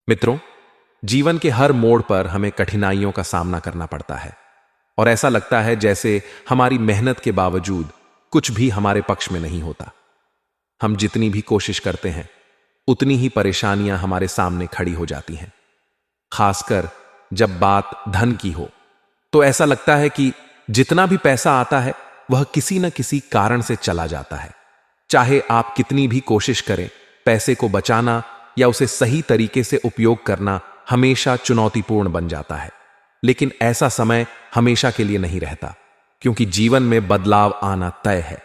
मित्रों, जीवन के हर मोड़ पर हमें कठिनाइयों का सामना करना पड़ता है और ऐसा लगता है जैसे हमारी मेहनत के बावजूद कुछ भी हमारे पक्ष में नहीं होता। हम जितनी भी कोशिश करते हैं उतनी ही परेशानियां हमारे सामने खड़ी हो जाती हैं। खासकर जब बात धन की हो तो ऐसा लगता है कि जितना भी पैसा आता है वह किसी न किसी कारण से चला जाता है। चाहे आप कितनी भी कोशिश करें, पैसे को बचाना या उसे सही तरीके से उपयोग करना हमेशा चुनौतीपूर्ण बन जाता है। लेकिन ऐसा समय हमेशा के लिए नहीं रहता, क्योंकि जीवन में बदलाव आना तय है।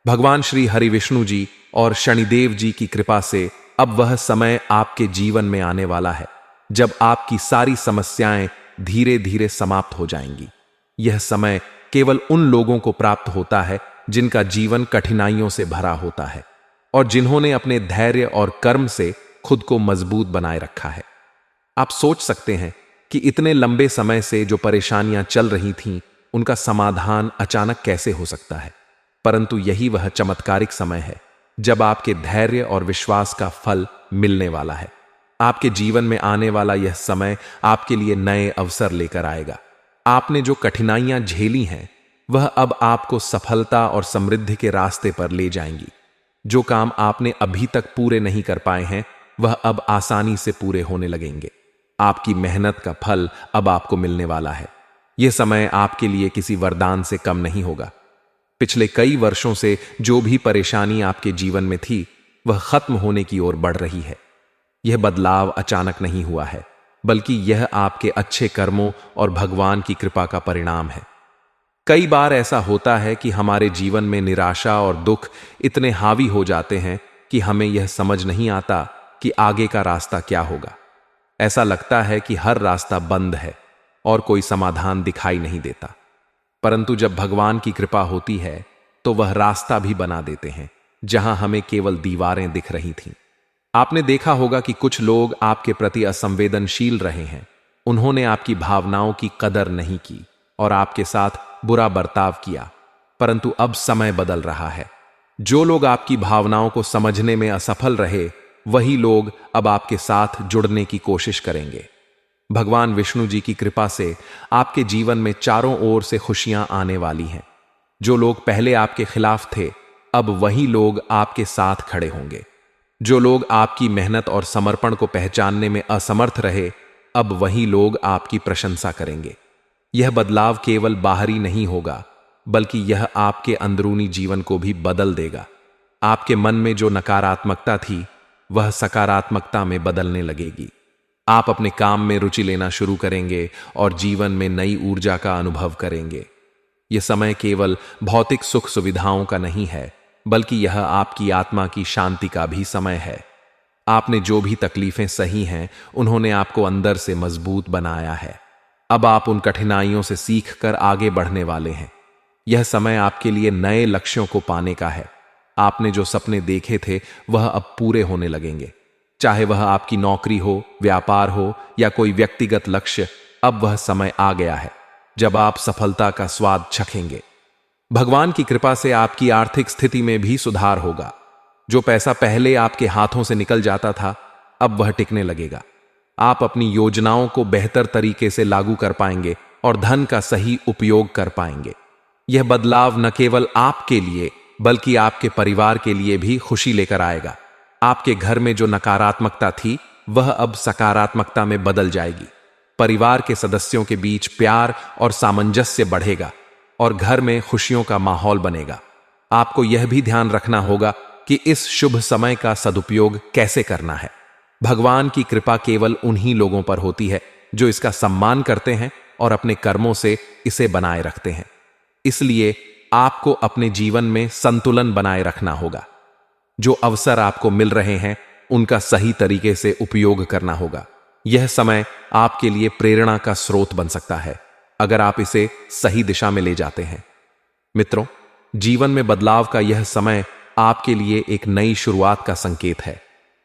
भगवान श्री हरि विष्णु जी और शनिदेव जी की कृपा से अब वह समय आपके जीवन में आने वाला है जब आपकी सारी समस्याएं धीरे धीरे समाप्त हो जाएंगी। यह समय केवल उन लोगों को प्राप्त होता है जिनका जीवन कठिनाइयों से भरा होता है और जिन्होंने अपने धैर्य और कर्म से खुद को मजबूत बनाए रखा है। आप सोच सकते हैं कि इतने लंबे समय से जो परेशानियां चल रही थीं, उनका समाधान अचानक कैसे हो सकता है। परंतु यही वह चमत्कारिक समय है जब आपके धैर्य और विश्वास का फल मिलने वाला है। आपके जीवन में आने वाला यह समय आपके लिए नए अवसर लेकर आएगा। आपने जो कठिनाइयां झेली हैं वह अब आपको सफलता और समृद्धि के रास्ते पर ले जाएंगी। जो काम आपने अभी तक पूरे नहीं कर पाए हैं वह अब आसानी से पूरे होने लगेंगे। आपकी मेहनत का फल अब आपको मिलने वाला है। यह समय आपके लिए किसी वरदान से कम नहीं होगा। पिछले कई वर्षों से जो भी परेशानी आपके जीवन में थी वह खत्म होने की ओर बढ़ रही है। यह बदलाव अचानक नहीं हुआ है, बल्कि यह आपके अच्छे कर्मों और भगवान की कृपा का परिणाम है। कई बार ऐसा होता है कि हमारे जीवन में निराशा और दुख इतने हावी हो जाते हैं कि हमें यह समझ नहीं आता कि आगे का रास्ता क्या होगा। ऐसा लगता है कि हर रास्ता बंद है और कोई समाधान दिखाई नहीं देता। परंतु जब भगवान की कृपा होती है तो वह रास्ता भी बना देते हैं जहां हमें केवल दीवारें दिख रही थीं। आपने देखा होगा कि कुछ लोग आपके प्रति असंवेदनशील रहे हैं। उन्होंने आपकी भावनाओं की कदर नहीं की और आपके साथ बुरा बर्ताव किया। परंतु अब समय बदल रहा है। जो लोग आपकी भावनाओं को समझने में असफल रहे, वही लोग अब आपके साथ जुड़ने की कोशिश करेंगे। भगवान विष्णु जी की कृपा से आपके जीवन में चारों ओर से खुशियां आने वाली हैं। जो लोग पहले आपके खिलाफ थे, अब वही लोग आपके साथ खड़े होंगे। जो लोग आपकी मेहनत और समर्पण को पहचानने में असमर्थ रहे, अब वही लोग आपकी प्रशंसा करेंगे। यह बदलाव केवल बाहरी नहीं होगा, बल्कि यह आपके अंदरूनी जीवन को भी बदल देगा। आपके मन में जो नकारात्मकता थी वह सकारात्मकता में बदलने लगेगी। आप अपने काम में रुचि लेना शुरू करेंगे और जीवन में नई ऊर्जा का अनुभव करेंगे। यह समय केवल भौतिक सुख सुविधाओं का नहीं है, बल्कि यह आपकी आत्मा की शांति का भी समय है। आपने जो भी तकलीफें सही हैं, उन्होंने आपको अंदर से मजबूत बनाया है। अब आप उन कठिनाइयों से सीख कर आगे बढ़ने वाले हैं। यह समय आपके लिए नए लक्ष्यों को पाने का है। आपने जो सपने देखे थे वह अब पूरे होने लगेंगे। चाहे वह आपकी नौकरी हो, व्यापार हो या कोई व्यक्तिगत लक्ष्य, अब वह समय आ गया है जब आप सफलता का स्वाद चखेंगे। भगवान की कृपा से आपकी आर्थिक स्थिति में भी सुधार होगा। जो पैसा पहले आपके हाथों से निकल जाता था, अब वह टिकने लगेगा। आप अपनी योजनाओं को बेहतर तरीके से लागू कर पाएंगे और धन का सही उपयोग कर पाएंगे। यह बदलाव न केवल आपके लिए बल्कि आपके परिवार के लिए भी खुशी लेकर आएगा। आपके घर में जो नकारात्मकता थी वह अब सकारात्मकता में बदल जाएगी। परिवार के सदस्यों के बीच प्यार और सामंजस्य बढ़ेगा और घर में खुशियों का माहौल बनेगा। आपको यह भी ध्यान रखना होगा कि इस शुभ समय का सदुपयोग कैसे करना है। भगवान की कृपा केवल उन्हीं लोगों पर होती है जो इसका सम्मान करते हैं और अपने कर्मों से इसे बनाए रखते हैं। इसलिए आपको अपने जीवन में संतुलन बनाए रखना होगा। जो अवसर आपको मिल रहे हैं उनका सही तरीके से उपयोग करना होगा। यह समय आपके लिए प्रेरणा का स्रोत बन सकता है अगर आप इसे सही दिशा में ले जाते हैं। मित्रों, जीवन में बदलाव का यह समय आपके लिए एक नई शुरुआत का संकेत है।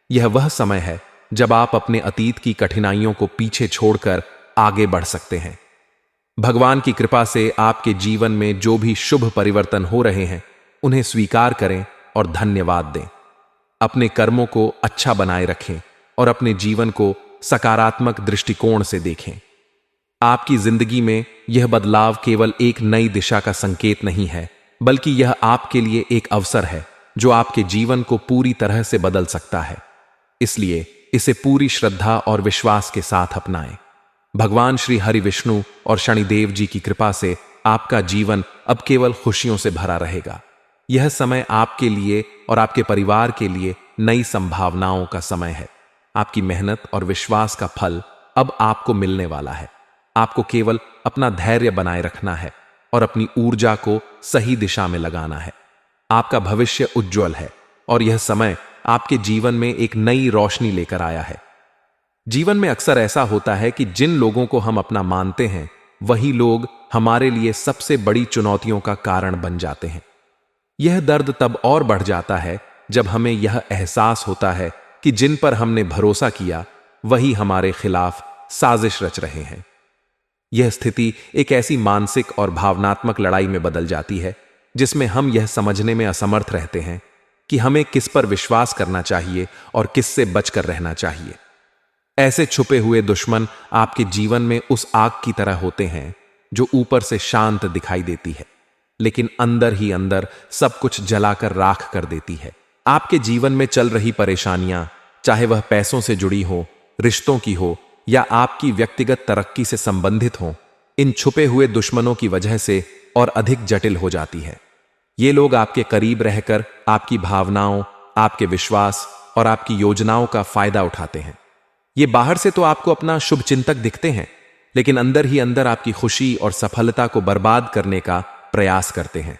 यह वह समय है जब आप अपने अतीत की कठिनाइयों को पीछे छोड़कर आगे बढ़ सकते हैं। भगवान की कृपा से आपके जीवन में जो भी शुभ परिवर्तन हो रहे हैं उन्हें स्वीकार करें और धन्यवाद दें। अपने कर्मों को अच्छा बनाए रखें और अपने जीवन को सकारात्मक दृष्टिकोण से देखें। आपकी जिंदगी में यह बदलाव केवल एक नई दिशा का संकेत नहीं है, बल्कि यह आपके लिए एक अवसर है जो आपके जीवन को पूरी तरह से बदल सकता है। इसलिए इसे पूरी श्रद्धा और विश्वास के साथ अपनाएं। भगवान श्री हरि विष्णु और शनिदेव जी की कृपा से आपका जीवन अब केवल खुशियों से भरा रहेगा। यह समय आपके लिए और आपके परिवार के लिए नई संभावनाओं का समय है। आपकी मेहनत और विश्वास का फल अब आपको मिलने वाला है। आपको केवल अपना धैर्य बनाए रखना है और अपनी ऊर्जा को सही दिशा में लगाना है। आपका भविष्य उज्जवल है और यह समय आपके जीवन में एक नई रोशनी लेकर आया है। जीवन में अक्सर ऐसा होता है कि जिन लोगों को हम अपना मानते हैं, वही लोग हमारे लिए सबसे बड़ी चुनौतियों का कारण बन जाते हैं। यह दर्द तब और बढ़ जाता है जब हमें यह एहसास होता है कि जिन पर हमने भरोसा किया वही हमारे खिलाफ साजिश रच रहे हैं। यह स्थिति एक ऐसी मानसिक और भावनात्मक लड़ाई में बदल जाती है जिसमें हम यह समझने में असमर्थ रहते हैं कि हमें किस पर विश्वास करना चाहिए और किससे बचकर रहना चाहिए। ऐसे छुपे हुए दुश्मन आपके जीवन में उस आग की तरह होते हैं जो ऊपर से शांत दिखाई देती है, लेकिन अंदर ही अंदर सब कुछ जलाकर राख कर देती है। आपके जीवन में चल रही परेशानियां, चाहे वह पैसों से जुड़ी हो, रिश्तों की हो या आपकी व्यक्तिगत तरक्की से संबंधित हो, इन छुपे हुए दुश्मनों की वजह से और अधिक जटिल हो जाती है। ये लोग आपके करीब रहकर आपकी भावनाओं, आपके विश्वास और आपकी योजनाओं का फायदा उठाते हैं। ये बाहर से तो आपको अपना शुभ चिंतक दिखते हैं, लेकिन अंदर ही अंदर आपकी खुशी और सफलता को बर्बाद करने का प्रयास करते हैं।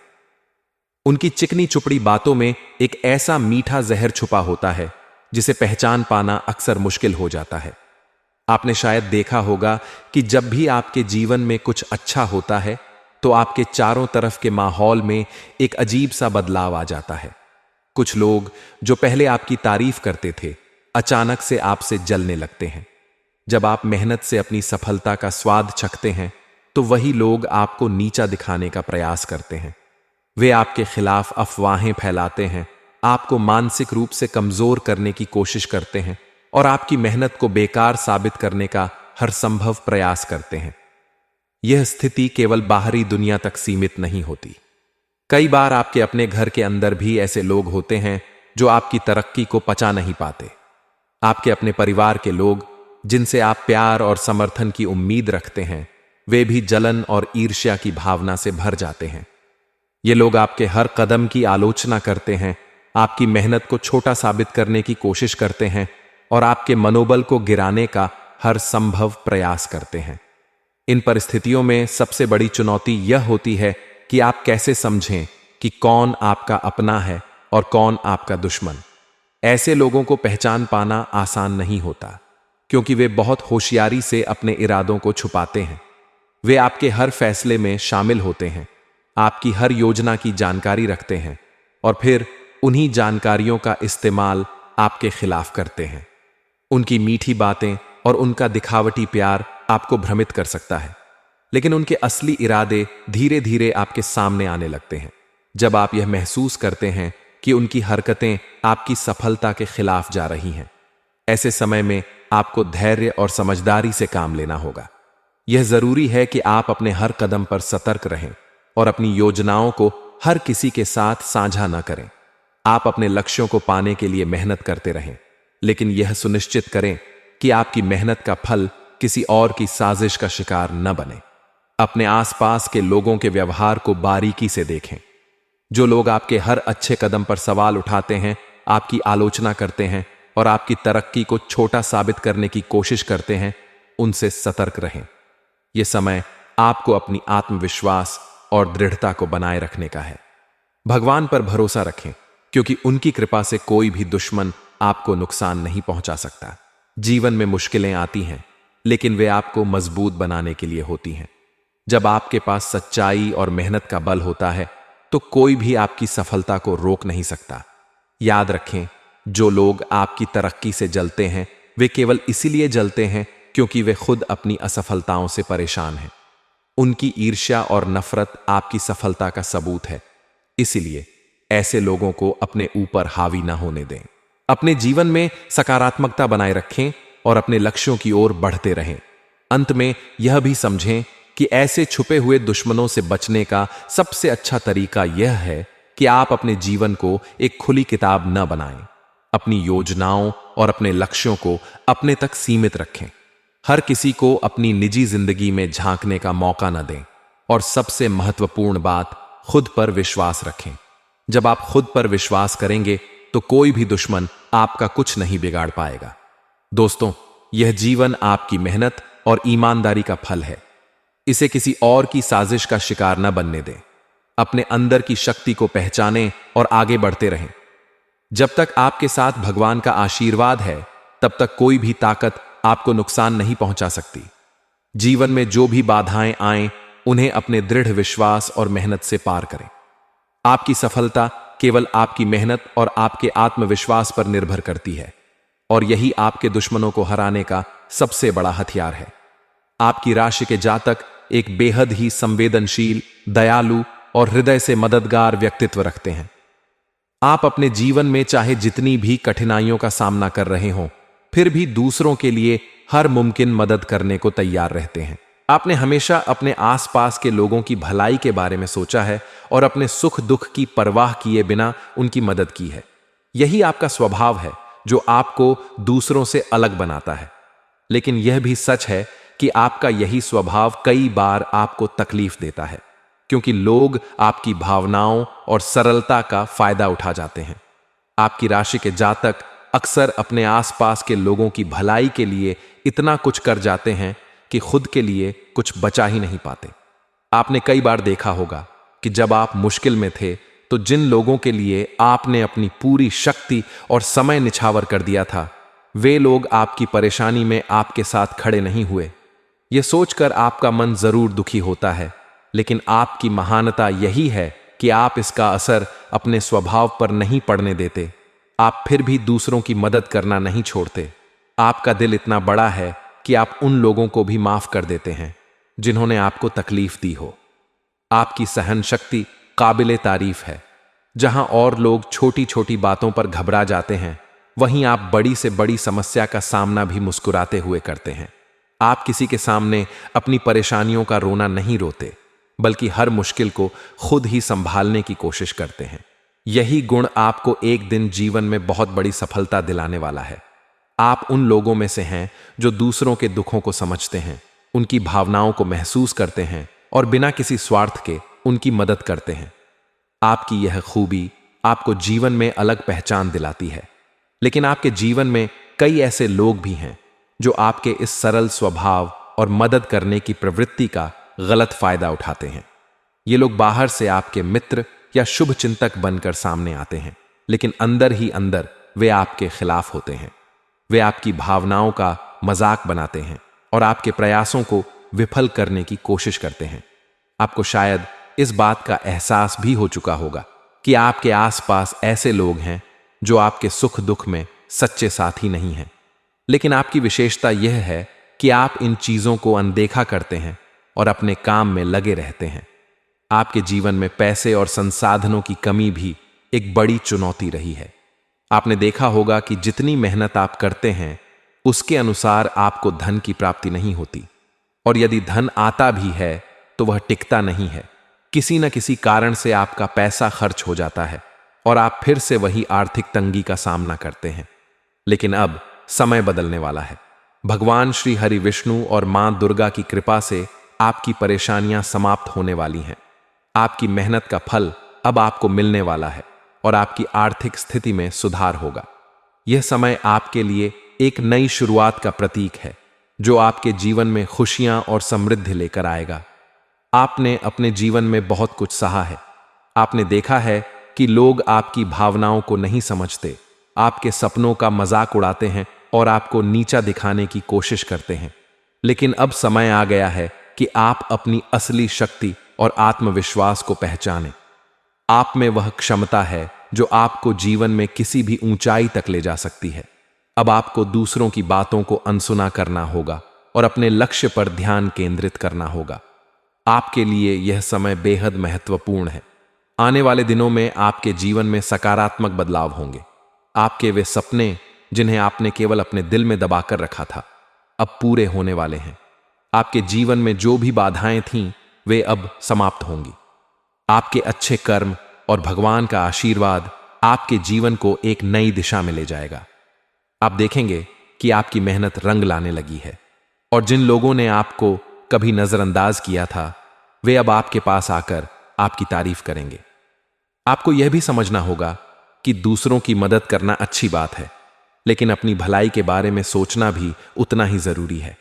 उनकी चिकनी चुपड़ी बातों में एक ऐसा मीठा जहर छुपा होता है जिसे पहचान पाना अक्सर मुश्किल हो जाता है। आपने शायद देखा होगा कि जब भी आपके जीवन में कुछ अच्छा होता है तो आपके चारों तरफ के माहौल में एक अजीब सा बदलाव आ जाता है। कुछ लोग जो पहले आपकी तारीफ करते थे, अचानक से आपसे जलने लगते हैं। जब आप मेहनत से अपनी सफलता का स्वाद चखते हैं तो वही लोग आपको नीचा दिखाने का प्रयास करते हैं। वे आपके खिलाफ अफवाहें फैलाते हैं, आपको मानसिक रूप से कमजोर करने की कोशिश करते हैं और आपकी मेहनत को बेकार साबित करने का हर संभव प्रयास करते हैं। यह स्थिति केवल बाहरी दुनिया तक सीमित नहीं होती। कई बार आपके अपने घर के अंदर भी ऐसे लोग होते हैं जो आपकी तरक्की को पचा नहीं पाते। आपके अपने परिवार के लोग, जिनसे आप प्यार और समर्थन की उम्मीद रखते हैं, वे भी जलन और ईर्ष्या की भावना से भर जाते हैं। ये लोग आपके हर कदम की आलोचना करते हैं, आपकी मेहनत को छोटा साबित करने की कोशिश करते हैं और आपके मनोबल को गिराने का हर संभव प्रयास करते हैं। इन परिस्थितियों में सबसे बड़ी चुनौती यह होती है कि आप कैसे समझें कि कौन आपका अपना है और कौन आपका दुश्मन। ऐसे लोगों को पहचान पाना आसान नहीं होता, क्योंकि वे बहुत होशियारी से अपने इरादों को छुपाते हैं। वे आपके हर फैसले में शामिल होते हैं, आपकी हर योजना की जानकारी रखते हैं और फिर उन्हीं जानकारियों का इस्तेमाल आपके खिलाफ करते हैं। उनकी मीठी बातें और उनका दिखावटी प्यार आपको भ्रमित कर सकता है, लेकिन उनके असली इरादे धीरे धीरे आपके सामने आने लगते हैं। जब आप यह महसूस करते हैं कि उनकी हरकतें आपकी सफलता के खिलाफ जा रही हैं, ऐसे समय में आपको धैर्य और समझदारी से काम लेना होगा। यह जरूरी है कि आप अपने हर कदम पर सतर्क रहें और अपनी योजनाओं को हर किसी के साथ साझा न करें। आप अपने लक्ष्यों को पाने के लिए मेहनत करते रहें, लेकिन यह सुनिश्चित करें कि आपकी मेहनत का फल किसी और की साजिश का शिकार न बने। अपने आसपास के लोगों के व्यवहार को बारीकी से देखें। जो लोग आपके हर अच्छे कदम पर सवाल उठाते हैं, आपकी आलोचना करते हैं और आपकी तरक्की को छोटा साबित करने की कोशिश करते हैं, उनसे सतर्क रहें। यह समय आपको अपनी आत्मविश्वास और दृढ़ता को बनाए रखने का है। भगवान पर भरोसा रखें, क्योंकि उनकी कृपा से कोई भी दुश्मन आपको नुकसान नहीं पहुंचा सकता। जीवन में मुश्किलें आती हैं, लेकिन वे आपको मजबूत बनाने के लिए होती हैं। जब आपके पास सच्चाई और मेहनत का बल होता है तो कोई भी आपकी सफलता को रोक नहीं सकता। याद रखें, जो लोग आपकी तरक्की से जलते हैं, वे केवल इसीलिए जलते हैं क्योंकि वे खुद अपनी असफलताओं से परेशान हैं। उनकी ईर्ष्या और नफरत आपकी सफलता का सबूत है। इसीलिए ऐसे लोगों को अपने ऊपर हावी ना होने दें। अपने जीवन में सकारात्मकता बनाए रखें और अपने लक्ष्यों की ओर बढ़ते रहें। अंत में यह भी समझें कि ऐसे छुपे हुए दुश्मनों से बचने का सबसे अच्छा तरीका यह है कि आप अपने जीवन को एक खुली किताब न बनाएं। अपनी योजनाओं और अपने लक्ष्यों को अपने तक सीमित रखें। हर किसी को अपनी निजी जिंदगी में झांकने का मौका न दें। और सबसे महत्वपूर्ण बात, खुद पर विश्वास रखें। जब आप खुद पर विश्वास करेंगे तो कोई भी दुश्मन आपका कुछ नहीं बिगाड़ पाएगा। दोस्तों, यह जीवन आपकी मेहनत और ईमानदारी का फल है। इसे किसी और की साजिश का शिकार न बनने दें। अपने अंदर की शक्ति को पहचानें और आगे बढ़ते रहें। जब तक आपके साथ भगवान का आशीर्वाद है, तब तक कोई भी ताकत आपको नुकसान नहीं पहुंचा सकती। जीवन में जो भी बाधाएं आएं, उन्हें अपने दृढ़ विश्वास और मेहनत से पार करें। आपकी सफलता केवल आपकी मेहनत और आपके आत्मविश्वास पर निर्भर करती है, और यही आपके दुश्मनों को हराने का सबसे बड़ा हथियार है। आपकी राशि के जातक एक बेहद ही संवेदनशील, दयालु और हृदय से मददगार व्यक्तित्व रखते हैं। आप अपने जीवन में चाहे जितनी भी कठिनाइयों का सामना कर रहे हों, फिर भी दूसरों के लिए हर मुमकिन मदद करने को तैयार रहते हैं। आपने हमेशा अपने आसपास के लोगों की भलाई के बारे में सोचा है और अपने सुख दुख की परवाह किए बिना उनकी मदद की है। यही आपका स्वभाव है जो आपको दूसरों से अलग बनाता है। लेकिन यह भी सच है कि आपका यही स्वभाव कई बार आपको तकलीफ देता है, क्योंकि लोग आपकी भावनाओं और सरलता का फायदा उठा जाते हैं। आपकी राशि के जातक अक्सर अपने आसपास के लोगों की भलाई के लिए इतना कुछ कर जाते हैं कि खुद के लिए कुछ बचा ही नहीं पाते। आपने कई बार देखा होगा कि जब आप मुश्किल में थे, तो जिन लोगों के लिए आपने अपनी पूरी शक्ति और समय निछावर कर दिया था, वे लोग आपकी परेशानी में आपके साथ खड़े नहीं हुए। यह सोचकर आपका मन जरूर दुखी होता है, लेकिन आपकी महानता यही है कि आप इसका असर अपने स्वभाव पर नहीं पड़ने देते। आप फिर भी दूसरों की मदद करना नहीं छोड़ते। आपका दिल इतना बड़ा है कि आप उन लोगों को भी माफ कर देते हैं जिन्होंने आपको तकलीफ दी हो। आपकी सहन शक्ति काबिले तारीफ है। जहां और लोग छोटी छोटी बातों पर घबरा जाते हैं, वहीं आप बड़ी से बड़ी समस्या का सामना भी मुस्कुराते हुए करते हैं। आप किसी के सामने अपनी परेशानियों का रोना नहीं रोते, बल्कि हर मुश्किल को खुद ही संभालने की कोशिश करते हैं। यही गुण आपको एक दिन जीवन में बहुत बड़ी सफलता दिलाने वाला है। आप उन लोगों में से हैं जो दूसरों के दुखों को समझते हैं, उनकी भावनाओं को महसूस करते हैं और बिना किसी स्वार्थ के उनकी मदद करते हैं। आपकी यह खूबी आपको जीवन में अलग पहचान दिलाती है। लेकिन आपके जीवन में कई ऐसे लोग भी हैं जो आपके इस सरल स्वभाव और मदद करने की प्रवृत्ति का गलत फायदा उठाते हैं। ये लोग बाहर से आपके मित्र या शुभ चिंतक बनकर सामने आते हैं, लेकिन अंदर ही अंदर वे आपके खिलाफ होते हैं। वे आपकी भावनाओं का मजाक बनाते हैं और आपके प्रयासों को विफल करने की कोशिश करते हैं। आपको शायद इस बात का एहसास भी हो चुका होगा कि आपके आसपास ऐसे लोग हैं जो आपके सुख दुख में सच्चे साथी नहीं हैं। लेकिन आपकी विशेषता यह है कि आप इन चीजों को अनदेखा करते हैं और अपने काम में लगे रहते हैं। आपके जीवन में पैसे और संसाधनों की कमी भी एक बड़ी चुनौती रही है। आपने देखा होगा कि जितनी मेहनत आप करते हैं, उसके अनुसार आपको धन की प्राप्ति नहीं होती, और यदि धन आता भी है तो वह टिकता नहीं है। किसी न किसी कारण से आपका पैसा खर्च हो जाता है और आप फिर से वही आर्थिक तंगी का सामना करते हैं। लेकिन अब समय बदलने वाला है। भगवान श्री हरि विष्णु और मां दुर्गा की कृपा से आपकी परेशानियां समाप्त होने वाली हैं। आपकी मेहनत का फल अब आपको मिलने वाला है और आपकी आर्थिक स्थिति में सुधार होगा। यह समय आपके लिए एक नई शुरुआत का प्रतीक है, जो आपके जीवन में खुशियां और समृद्धि लेकर आएगा। आपने अपने जीवन में बहुत कुछ सहा है। आपने देखा है कि लोग आपकी भावनाओं को नहीं समझते, आपके सपनों का मजाक उड़ाते हैं और आपको नीचा दिखाने की कोशिश करते हैं। लेकिन अब समय आ गया है कि आप अपनी असली शक्ति और आत्मविश्वास को पहचानें। आप में वह क्षमता है जो आपको जीवन में किसी भी ऊंचाई तक ले जा सकती है। अब आपको दूसरों की बातों को अनसुना करना होगा और अपने लक्ष्य पर ध्यान केंद्रित करना होगा। आपके लिए यह समय बेहद महत्वपूर्ण है। आने वाले दिनों में आपके जीवन में सकारात्मक बदलाव होंगे। आपके वे सपने जिन्हें आपने केवल अपने दिल में दबाकर रखा था, अब पूरे होने वाले हैं। आपके जीवन में जो भी बाधाएं थीं, वे अब समाप्त होंगी। आपके अच्छे कर्म और भगवान का आशीर्वाद आपके जीवन को एक नई दिशा में ले जाएगा। आप देखेंगे कि आपकी मेहनत रंग लाने लगी है, और जिन लोगों ने आपको कभी नजरअंदाज किया था, वे अब आपके पास आकर आपकी तारीफ करेंगे। आपको यह भी समझना होगा कि दूसरों की मदद करना अच्छी बात है, लेकिन अपनी भलाई के बारे में सोचना भी उतना ही जरूरी है।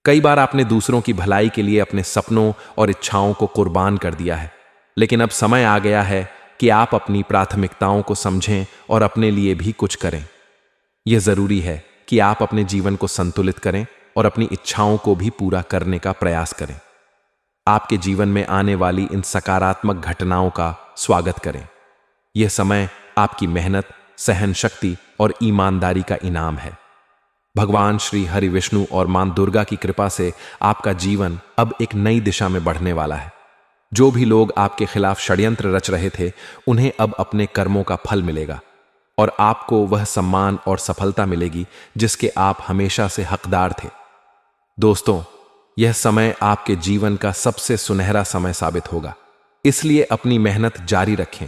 कई बार आपने दूसरों की भलाई के लिए अपने सपनों और इच्छाओं को कुर्बान कर दिया है, लेकिन अब समय आ गया है कि आप अपनी प्राथमिकताओं को समझें और अपने लिए भी कुछ करें। यह जरूरी है कि आप अपने जीवन को संतुलित करें और अपनी इच्छाओं को भी पूरा करने का प्रयास करें। आपके जीवन में आने वाली इन सकारात्मक घटनाओं का स्वागत करें। यह समय आपकी मेहनत, सहन शक्ति और ईमानदारी का इनाम है। भगवान श्री हरि विष्णु और मां दुर्गा की कृपा से आपका जीवन अब एक नई दिशा में बढ़ने वाला है। जो भी लोग आपके खिलाफ षड्यंत्र रच रहे थे, उन्हें अब अपने कर्मों का फल मिलेगा और आपको वह सम्मान और सफलता मिलेगी जिसके आप हमेशा से हकदार थे। दोस्तों, यह समय आपके जीवन का सबसे सुनहरा समय साबित होगा, इसलिए अपनी मेहनत जारी रखें,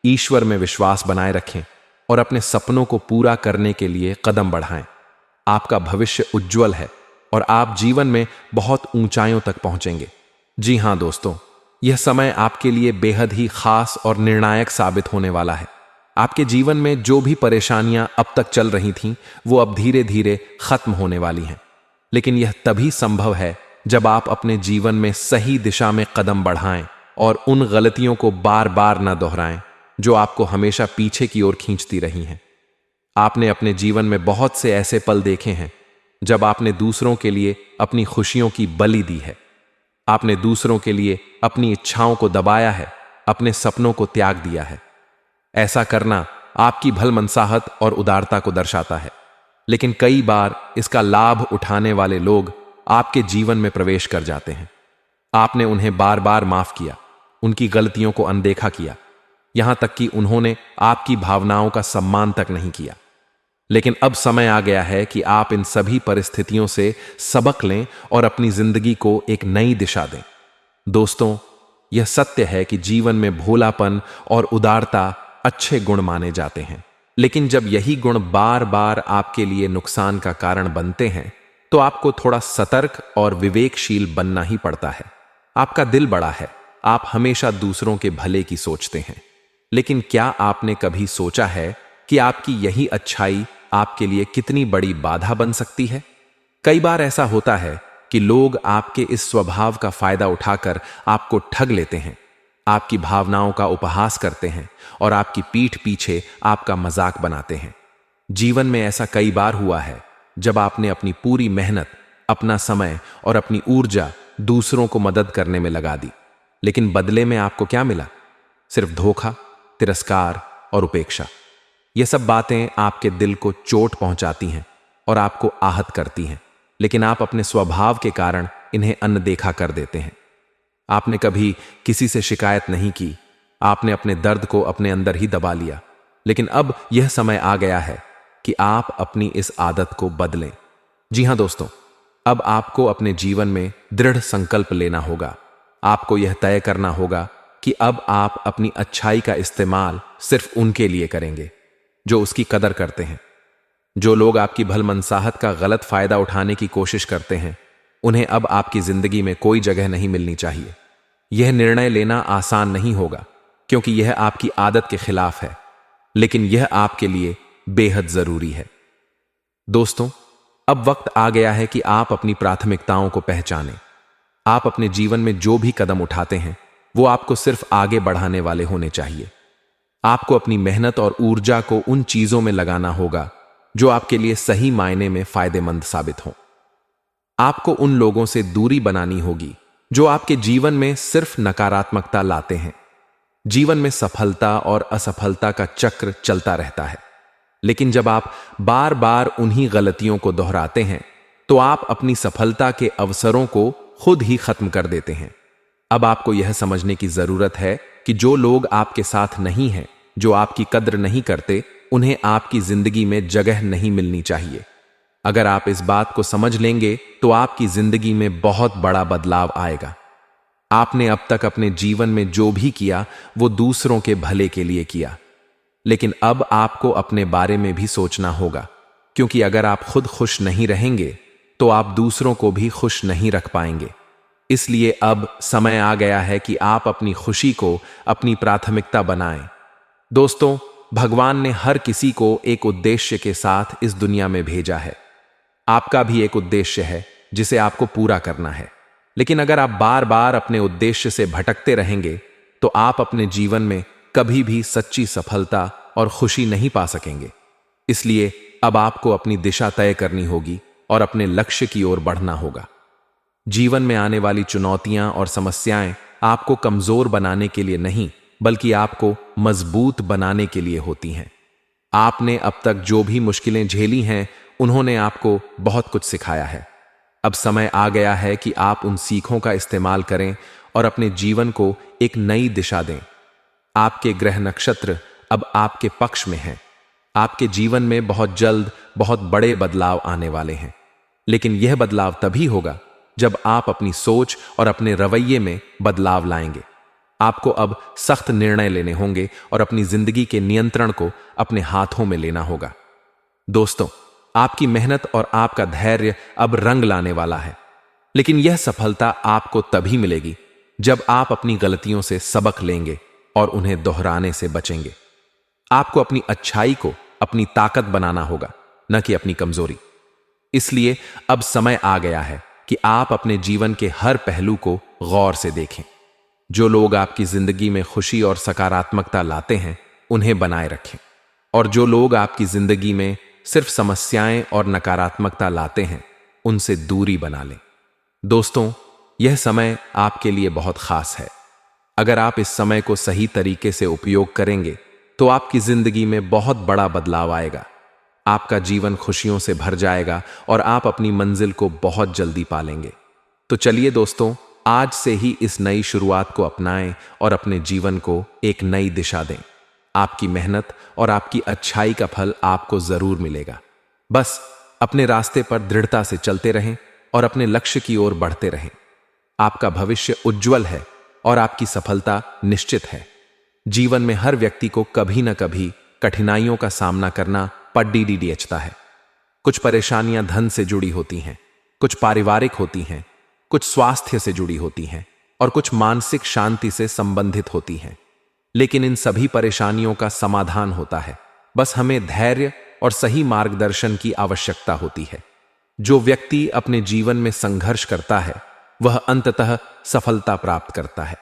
ईश्वर में विश्वास बनाए रखें और अपने सपनों को पूरा करने के लिए कदम बढ़ाएं। आपका भविष्य उज्जवल है और आप जीवन में बहुत ऊंचाइयों तक पहुंचेंगे। जी हां दोस्तों, यह समय आपके लिए बेहद ही खास और निर्णायक साबित होने वाला है। आपके जीवन में जो भी परेशानियां अब तक चल रही थीं, वो अब धीरे धीरे खत्म होने वाली हैं। लेकिन यह तभी संभव है जब आप अपने जीवन में सही दिशा में कदम बढ़ाएं और उन गलतियों को बार बार न दोहराएं जो आपको हमेशा पीछे की ओर खींचती रही हैं। आपने अपने जीवन में बहुत से ऐसे पल देखे हैं जब आपने दूसरों के लिए अपनी खुशियों की बलि दी है। आपने दूसरों के लिए अपनी इच्छाओं को दबाया है, अपने सपनों को त्याग दिया है। ऐसा करना आपकी भलमनसाहत और उदारता को दर्शाता है, लेकिन कई बार इसका लाभ उठाने वाले लोग आपके जीवन में प्रवेश कर जाते हैं। आपने उन्हें बार बार माफ किया, उनकी गलतियों को अनदेखा किया, यहां तक कि उन्होंने आपकी भावनाओं का सम्मान तक नहीं किया। लेकिन अब समय आ गया है कि आप इन सभी परिस्थितियों से सबक लें और अपनी जिंदगी को एक नई दिशा दें। दोस्तों, यह सत्य है कि जीवन में भोलापन और उदारता अच्छे गुण माने जाते हैं, लेकिन जब यही गुण बार बार आपके लिए नुकसान का कारण बनते हैं, तो आपको थोड़ा सतर्क और विवेकशील बनना ही पड़ता है। आपका दिल बड़ा है, आप हमेशा दूसरों के भले की सोचते हैं, लेकिन क्या आपने कभी सोचा है कि आपकी यही अच्छाई आपके लिए कितनी बड़ी बाधा बन सकती है? कई बार ऐसा होता है कि लोग आपके इस स्वभाव का फायदा उठाकर आपको ठग लेते हैं, आपकी भावनाओं का उपहास करते हैं और आपकी पीठ पीछे आपका मजाक बनाते हैं। जीवन में ऐसा कई बार हुआ है जब आपने अपनी पूरी मेहनत, अपना समय और अपनी ऊर्जा दूसरों को मदद करने में लगा दी, लेकिन बदले में आपको क्या मिला? सिर्फ धोखा, तिरस्कार और उपेक्षा। ये सब बातें आपके दिल को चोट पहुंचाती हैं और आपको आहत करती हैं, लेकिन आप अपने स्वभाव के कारण इन्हें अनदेखा कर देते हैं। आपने कभी किसी से शिकायत नहीं की, आपने अपने दर्द को अपने अंदर ही दबा लिया, लेकिन अब यह समय आ गया है कि आप अपनी इस आदत को बदलें। जी हां दोस्तों, अब आपको अपने जीवन में दृढ़ संकल्प लेना होगा। आपको यह तय करना होगा कि अब आप अपनी अच्छाई का इस्तेमाल सिर्फ उनके लिए करेंगे जो उसकी कदर करते हैं। जो लोग आपकी भलमनसाहत का गलत फायदा उठाने की कोशिश करते हैं, उन्हें अब आपकी जिंदगी में कोई जगह नहीं मिलनी चाहिए। यह निर्णय लेना आसान नहीं होगा, क्योंकि यह आपकी आदत के खिलाफ है, लेकिन यह आपके लिए बेहद जरूरी है। दोस्तों, अब वक्त आ गया है कि आप अपनी प्राथमिकताओं को पहचानें। आप अपने जीवन में जो भी कदम उठाते हैं, वो आपको सिर्फ आगे बढ़ाने वाले होने चाहिए। आपको अपनी मेहनत और ऊर्जा को उन चीजों में लगाना होगा जो आपके लिए सही मायने में फायदेमंद साबित हों। आपको उन लोगों से दूरी बनानी होगी जो आपके जीवन में सिर्फ नकारात्मकता लाते हैं। जीवन में सफलता और असफलता का चक्र चलता रहता है, लेकिन जब आप बार बार उन्हीं गलतियों को दोहराते हैं, तो आप अपनी सफलता के अवसरों को खुद ही खत्म कर देते हैं। अब आपको यह समझने की जरूरत है कि जो लोग आपके साथ नहीं हैं, जो आपकी कद्र नहीं करते, उन्हें आपकी जिंदगी में जगह नहीं मिलनी चाहिए। अगर आप इस बात को समझ लेंगे तो आपकी जिंदगी में बहुत बड़ा बदलाव आएगा। आपने अब तक अपने जीवन में जो भी किया वो दूसरों के भले के लिए किया, लेकिन अब आपको अपने बारे में भी सोचना होगा, क्योंकि अगर आप खुद खुश नहीं रहेंगे तो आप दूसरों को भी खुश नहीं रख पाएंगे। इसलिए अब समय आ गया है कि आप अपनी खुशी को अपनी प्राथमिकता बनाएं। दोस्तों, भगवान ने हर किसी को एक उद्देश्य के साथ इस दुनिया में भेजा है। आपका भी एक उद्देश्य है जिसे आपको पूरा करना है, लेकिन अगर आप बार बार अपने उद्देश्य से भटकते रहेंगे तो आप अपने जीवन में कभी भी सच्ची सफलता और खुशी नहीं पा सकेंगे। इसलिए अब आपको अपनी दिशा तय करनी होगी और अपने लक्ष्य की ओर बढ़ना होगा। जीवन में आने वाली चुनौतियां और समस्याएं आपको कमजोर बनाने के लिए नहीं, बल्कि आपको मजबूत बनाने के लिए होती हैं। आपने अब तक जो भी मुश्किलें झेली हैं, उन्होंने आपको बहुत कुछ सिखाया है। अब समय आ गया है कि आप उन सीखों का इस्तेमाल करें और अपने जीवन को एक नई दिशा दें। आपके ग्रह नक्षत्र अब आपके पक्ष में हैं। आपके जीवन में बहुत जल्द बहुत बड़े बदलाव आने वाले हैं, लेकिन यह बदलाव तभी होगा जब आप अपनी सोच और अपने रवैये में बदलाव लाएंगे। आपको अब सख्त निर्णय लेने होंगे और अपनी जिंदगी के नियंत्रण को अपने हाथों में लेना होगा। दोस्तों, आपकी मेहनत और आपका धैर्य अब रंग लाने वाला है, लेकिन यह सफलता आपको तभी मिलेगी जब आप अपनी गलतियों से सबक लेंगे और उन्हें दोहराने से बचेंगे। आपको अपनी अच्छाई को अपनी ताकत बनाना होगा, न कि अपनी कमजोरी। इसलिए अब समय आ गया है कि आप अपने जीवन के हर पहलू को गौर से देखें। जो लोग आपकी जिंदगी में खुशी और सकारात्मकता लाते हैं, उन्हें बनाए रखें, और जो लोग आपकी जिंदगी में सिर्फ समस्याएं और नकारात्मकता लाते हैं, उनसे दूरी बना लें। दोस्तों, यह समय आपके लिए बहुत खास है। अगर आप इस समय को सही तरीके से उपयोग करेंगे तो आपकी जिंदगी में बहुत बड़ा बदलाव आएगा। आपका जीवन खुशियों से भर जाएगा और आप अपनी मंजिल को बहुत जल्दी पालेंगे। तो चलिए दोस्तों, आज से ही इस नई शुरुआत को अपनाएं और अपने जीवन को एक नई दिशा दें। आपकी मेहनत और आपकी अच्छाई का फल आपको जरूर मिलेगा। बस अपने रास्ते पर दृढ़ता से चलते रहें और अपने लक्ष्य की ओर बढ़ते रहें। आपका भविष्य उज्जवल है और आपकी सफलता निश्चित है। जीवन में हर व्यक्ति को कभी न कभी कठिनाइयों का सामना करना पड़ता है। कुछ परेशानियां धन से जुड़ी होती हैं, कुछ पारिवारिक होती हैं, कुछ स्वास्थ्य से जुड़ी होती हैं और कुछ मानसिक शांति से संबंधित होती हैं। लेकिन इन सभी परेशानियों का समाधान होता है। बस हमें धैर्य और सही मार्गदर्शन की आवश्यकता होती है। जो व्यक्ति अपने जीवन में संघर्ष करता है, वह अंततः सफलता प्राप्त करता है।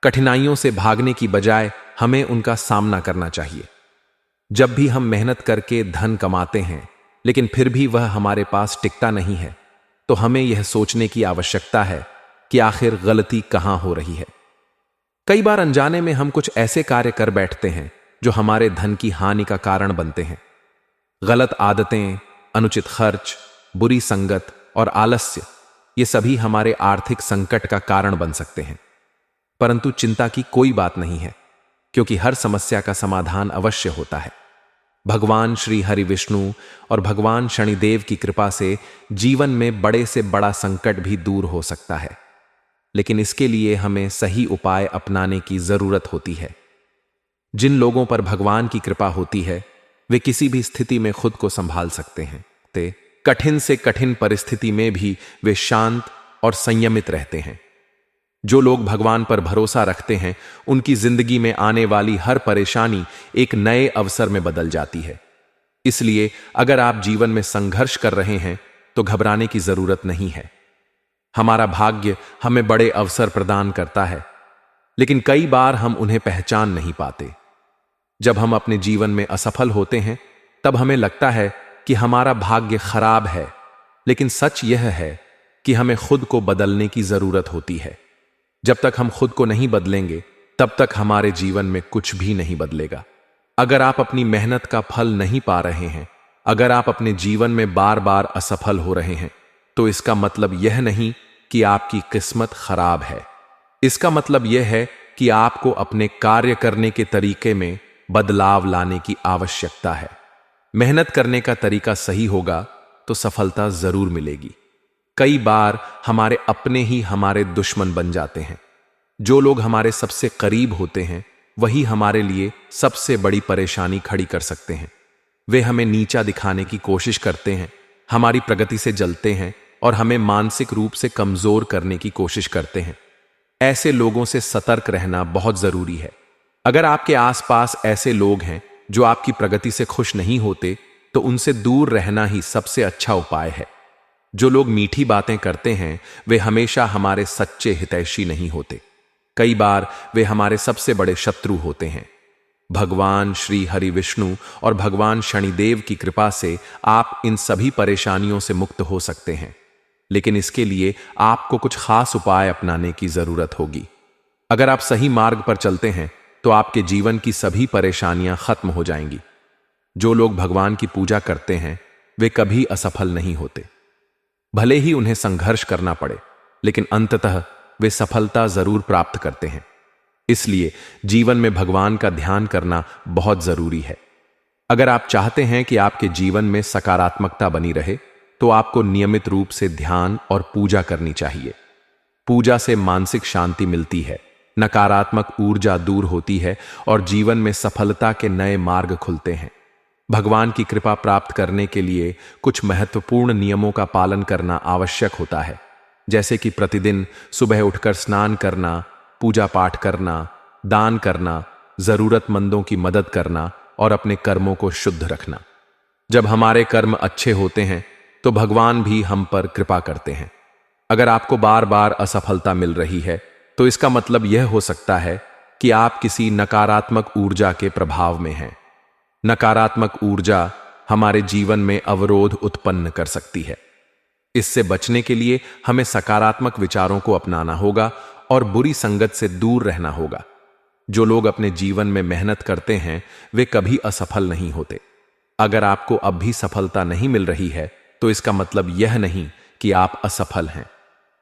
कठिनाइयों से भागने की बजाय हमें उनका सामना करना चाहिए। जब भी हम मेहनत करके धन कमाते हैं, लेकिन फिर भी वह हमारे पास टिकता नहीं है, तो हमें यह सोचने की आवश्यकता है कि आखिर गलती कहां हो रही है। कई बार अनजाने में हम कुछ ऐसे कार्य कर बैठते हैं जो हमारे धन की हानि का कारण बनते हैं। गलत आदतें, अनुचित खर्च, बुरी संगत और आलस्य, ये सभी हमारे आर्थिक संकट का कारण बन सकते हैं। परंतु चिंता की कोई बात नहीं है, क्योंकि हर समस्या का समाधान अवश्य होता है। भगवान श्री हरि विष्णु और भगवान शनिदेव की कृपा से जीवन में बड़े से बड़ा संकट भी दूर हो सकता है, लेकिन इसके लिए हमें सही उपाय अपनाने की जरूरत होती है। जिन लोगों पर भगवान की कृपा होती है, वे किसी भी स्थिति में खुद को संभाल सकते हैं। कठिन से कठिन परिस्थिति में भी वे शांत और संयमित रहते हैं। जो लोग भगवान पर भरोसा रखते हैं, उनकी जिंदगी में आने वाली हर परेशानी एक नए अवसर में बदल जाती है। इसलिए अगर आप जीवन में संघर्ष कर रहे हैं तो घबराने की जरूरत नहीं है। हमारा भाग्य हमें बड़े अवसर प्रदान करता है, लेकिन कई बार हम उन्हें पहचान नहीं पाते। जब हम अपने जीवन में असफल होते हैं, तब हमें लगता है कि हमारा भाग्य खराब है, लेकिन सच यह है कि हमें खुद को बदलने की जरूरत होती है। जब तक हम खुद को नहीं बदलेंगे, तब तक हमारे जीवन में कुछ भी नहीं बदलेगा। अगर आप अपनी मेहनत का फल नहीं पा रहे हैं, अगर आप अपने जीवन में बार बार असफल हो रहे हैं, तो इसका मतलब यह नहीं कि आपकी किस्मत खराब है। इसका मतलब यह है कि आपको अपने कार्य करने के तरीके में बदलाव लाने की आवश्यकता है। मेहनत करने का तरीका सही होगा तो सफलता जरूर मिलेगी। कई बार हमारे अपने ही हमारे दुश्मन बन जाते हैं। जो लोग हमारे सबसे करीब होते हैं वही हमारे लिए सबसे बड़ी परेशानी खड़ी कर सकते हैं। वे हमें नीचा दिखाने की कोशिश करते हैं, हमारी प्रगति से जलते हैं और हमें मानसिक रूप से कमजोर करने की कोशिश करते हैं। ऐसे लोगों से सतर्क रहना बहुत जरूरी है। अगर आपके आसपास ऐसे लोग हैं जो आपकी प्रगति से खुश नहीं होते, तो उनसे दूर रहना ही सबसे अच्छा उपाय है। जो लोग मीठी बातें करते हैं वे हमेशा हमारे सच्चे हितैषी नहीं होते। कई बार वे हमारे सबसे बड़े शत्रु होते हैं। भगवान श्री हरि विष्णु और भगवान शनिदेव की कृपा से आप इन सभी परेशानियों से मुक्त हो सकते हैं, लेकिन इसके लिए आपको कुछ खास उपाय अपनाने की जरूरत होगी। अगर आप सही मार्ग पर चलते हैं तो आपके जीवन की सभी परेशानियां खत्म हो जाएंगी। जो लोग भगवान की पूजा करते हैं वे कभी असफल नहीं होते। भले ही उन्हें संघर्ष करना पड़े, लेकिन अंततः वे सफलता जरूर प्राप्त करते हैं। इसलिए जीवन में भगवान का ध्यान करना बहुत जरूरी है। अगर आप चाहते हैं कि आपके जीवन में सकारात्मकता बनी रहे, तो आपको नियमित रूप से ध्यान और पूजा करनी चाहिए। पूजा से मानसिक शांति मिलती है, नकारात्मक ऊर्जा दूर होती है और जीवन में सफलता के नए मार्ग खुलते हैं। भगवान की कृपा प्राप्त करने के लिए कुछ महत्वपूर्ण नियमों का पालन करना आवश्यक होता है, जैसे कि प्रतिदिन सुबह उठकर स्नान करना, पूजा पाठ करना, दान करना, जरूरतमंदों की मदद करना और अपने कर्मों को शुद्ध रखना। जब हमारे कर्म अच्छे होते हैं तो भगवान भी हम पर कृपा करते हैं। अगर आपको बार बार असफलता मिल रही है तो इसका मतलब यह हो सकता है कि आप किसी नकारात्मक ऊर्जा के प्रभाव में हैं। नकारात्मक ऊर्जा हमारे जीवन में अवरोध उत्पन्न कर सकती है। इससे बचने के लिए हमें सकारात्मक विचारों को अपनाना होगा और बुरी संगत से दूर रहना होगा। जो लोग अपने जीवन में मेहनत करते हैं वे कभी असफल नहीं होते। अगर आपको अब भी सफलता नहीं मिल रही है तो इसका मतलब यह नहीं कि आप असफल हैं।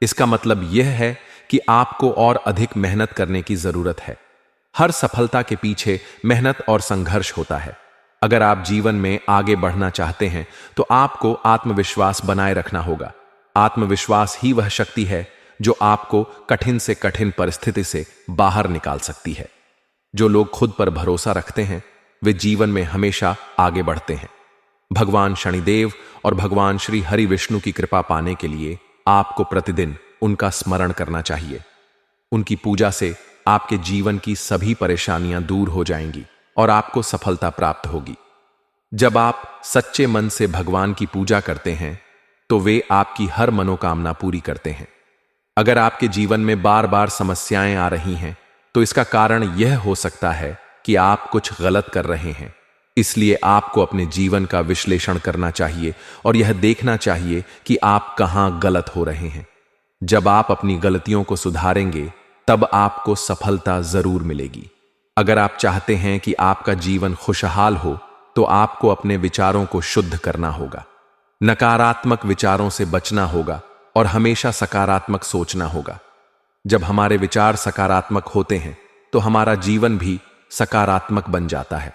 इसका मतलब यह है कि आपको और अधिक मेहनत करने की जरूरत है। हर सफलता के पीछे मेहनत और संघर्ष होता है। अगर आप जीवन में आगे बढ़ना चाहते हैं तो आपको आत्मविश्वास बनाए रखना होगा। आत्मविश्वास ही वह शक्ति है जो आपको कठिन से कठिन परिस्थिति से बाहर निकाल सकती है। जो लोग खुद पर भरोसा रखते हैं वे जीवन में हमेशा आगे बढ़ते हैं। भगवान शनिदेव और भगवान श्री हरि विष्णु की कृपा पाने के लिए आपको प्रतिदिन उनका स्मरण करना चाहिए। उनकी पूजा से आपके जीवन की सभी परेशानियां दूर हो जाएंगी और आपको सफलता प्राप्त होगी। जब आप सच्चे मन से भगवान की पूजा करते हैं तो वे आपकी हर मनोकामना पूरी करते हैं। अगर आपके जीवन में बार बार समस्याएं आ रही हैं तो इसका कारण यह हो सकता है कि आप कुछ गलत कर रहे हैं। इसलिए आपको अपने जीवन का विश्लेषण करना चाहिए और यह देखना चाहिए कि आप कहां गलत हो रहे हैं। जब आप अपनी गलतियों को सुधारेंगे तब आपको सफलता जरूर मिलेगी। अगर आप चाहते हैं कि आपका जीवन खुशहाल हो तो आपको अपने विचारों को शुद्ध करना होगा। नकारात्मक विचारों से बचना होगा और हमेशा सकारात्मक सोचना होगा। जब हमारे विचार सकारात्मक होते हैं तो हमारा जीवन भी सकारात्मक बन जाता है।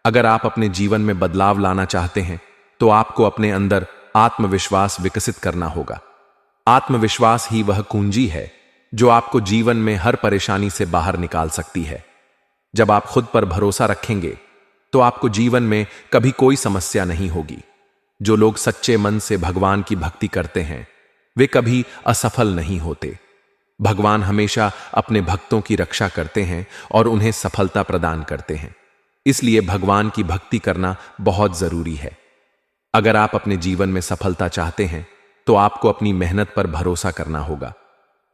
अगर आप अपने जीवन में बदलाव लाना चाहते हैं तो आपको अपने अंदर आत्मविश्वास विकसित करना होगा। आत्मविश्वास ही वह कुंजी है जो आपको जीवन में हर परेशानी से बाहर निकाल सकती है। जब आप खुद पर भरोसा रखेंगे तो आपको जीवन में कभी कोई समस्या नहीं होगी। जो लोग सच्चे मन से भगवान की भक्ति करते हैं वे कभी असफल नहीं होते। भगवान हमेशा अपने भक्तों की रक्षा करते हैं और उन्हें सफलता प्रदान करते हैं। इसलिए भगवान की भक्ति करना बहुत जरूरी है। अगर आप अपने जीवन में सफलता चाहते हैं तो आपको अपनी मेहनत पर भरोसा करना होगा।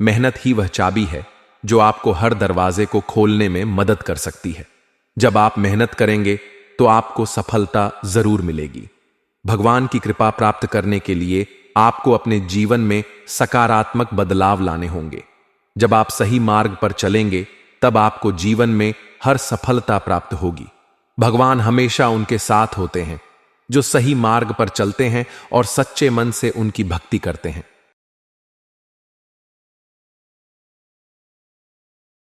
मेहनत ही वह चाबी है जो आपको हर दरवाजे को खोलने में मदद कर सकती है। जब आप मेहनत करेंगे तो आपको सफलता जरूर मिलेगी। भगवान की कृपा प्राप्त करने के लिए आपको अपने जीवन में सकारात्मक बदलाव लाने होंगे। जब आप सही मार्ग पर चलेंगे तब आपको जीवन में हर सफलता प्राप्त होगी। भगवान हमेशा उनके साथ होते हैं जो सही मार्ग पर चलते हैं और सच्चे मन से उनकी भक्ति करते हैं।